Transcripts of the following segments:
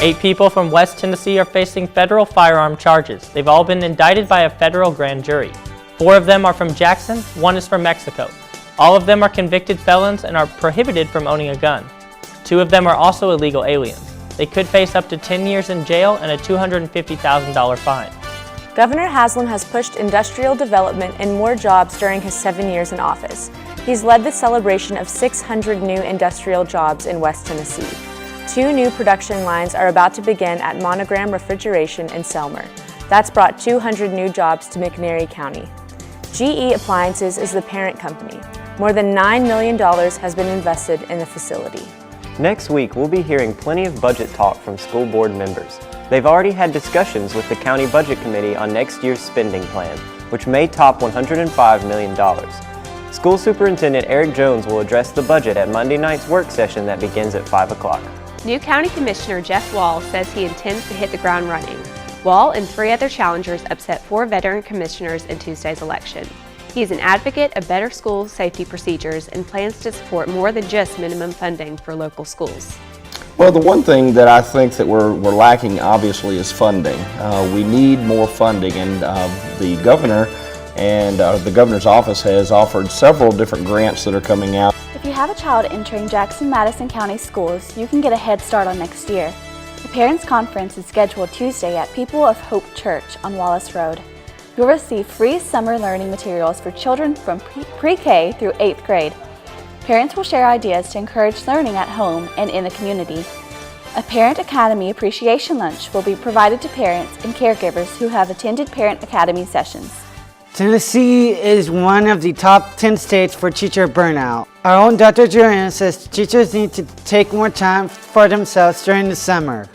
8 people from West Tennessee are facing federal firearm charges. They've all been indicted by a federal grand jury. 4 of them are from Jackson, 1 is from Mexico. All of them are convicted felons and are prohibited from owning a gun. 2 of them are also illegal aliens. They could face up to 10 years in jail and a $250,000 fine. Governor Haslam has pushed industrial development and more jobs during his 7 years in office. He's led the celebration of 600 new industrial jobs in West Tennessee. 2 new production lines are about to begin at Monogram Refrigeration in Selmer. That's brought 200 new jobs to McNairy County. GE Appliances is the parent company. More than $9 million has been invested in the facility. Next week, we'll be hearing plenty of budget talk from school board members. They've already had discussions with the County Budget Committee on next year's spending plan, which may top $105 million. School Superintendent Eric Jones will address the budget at Monday night's work session that begins at 5 o'clock. New County Commissioner Jeff Wall says he intends to hit the ground running. Wall and 3 other challengers upset 4 veteran commissioners in Tuesday's election. He is an advocate of better school safety procedures and plans to support more than just minimum funding for local schools. Well, the one thing that I think that we're lacking, obviously, is funding. We need more funding, and the governor and the governor's office has offered several different grants that are coming out. If you have a child entering Jackson-Madison County schools, you can get a head start on next year. The Parents Conference is scheduled Tuesday at People of Hope Church on Wallace Road. You'll receive free summer learning materials for children from pre-K through 8th grade. Parents will share ideas to encourage learning at home and in the community. A Parent Academy Appreciation Lunch will be provided to parents and caregivers who have attended Parent Academy sessions. Tennessee is one of the top 10 states for teacher burnout. Our own Dr. Julian says teachers need to take more time for themselves during the summer.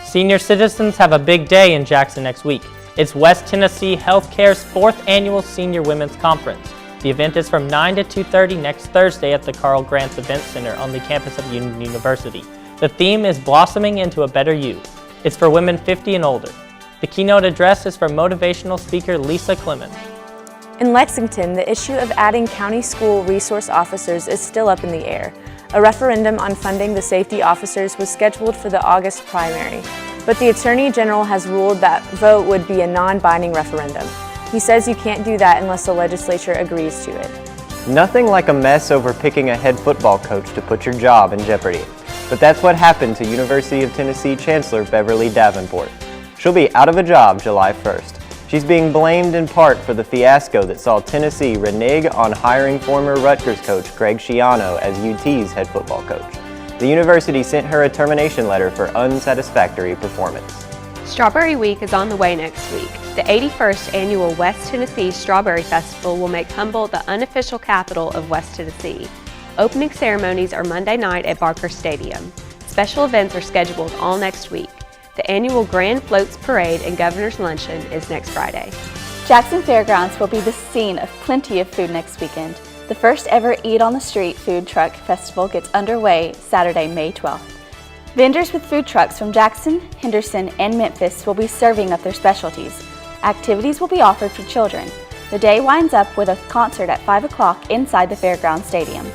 Senior citizens have a big day in Jackson next week. It's West Tennessee Healthcare's 4th annual Senior Women's Conference. The event is from 9 to 2:30 next Thursday at the Carl Grants Event Center on the campus of Union University. The theme is Blossoming into a Better You. It's for women 50 and older. The keynote address is from motivational speaker Lisa Clemens. In Lexington, the issue of adding county school resource officers is still up in the air. A referendum on funding the safety officers was scheduled for the August primary, but the Attorney General has ruled that vote would be a non-binding referendum. He says you can't do that unless the legislature agrees to it. Nothing like a mess over picking a head football coach to put your job in jeopardy. But that's what happened to University of Tennessee Chancellor Beverly Davenport. She'll be out of a job July 1st. She's being blamed in part for the fiasco that saw Tennessee renege on hiring former Rutgers coach Greg Schiano as UT's head football coach. The university sent her a termination letter for unsatisfactory performance. Strawberry Week is on the way next week. The 81st annual West Tennessee Strawberry Festival will make Humboldt the unofficial capital of West Tennessee. Opening ceremonies are Monday night at Barker Stadium. Special events are scheduled all next week. The annual Grand Floats Parade and Governor's Luncheon is next Friday. Jackson Fairgrounds will be the scene of plenty of food next weekend. The first ever Eat on the Street Food Truck Festival gets underway Saturday, May 12th. Vendors with food trucks from Jackson, Henderson, and Memphis will be serving up their specialties. Activities will be offered for children. The day winds up with a concert at 5 o'clock inside the Fairgrounds Stadium.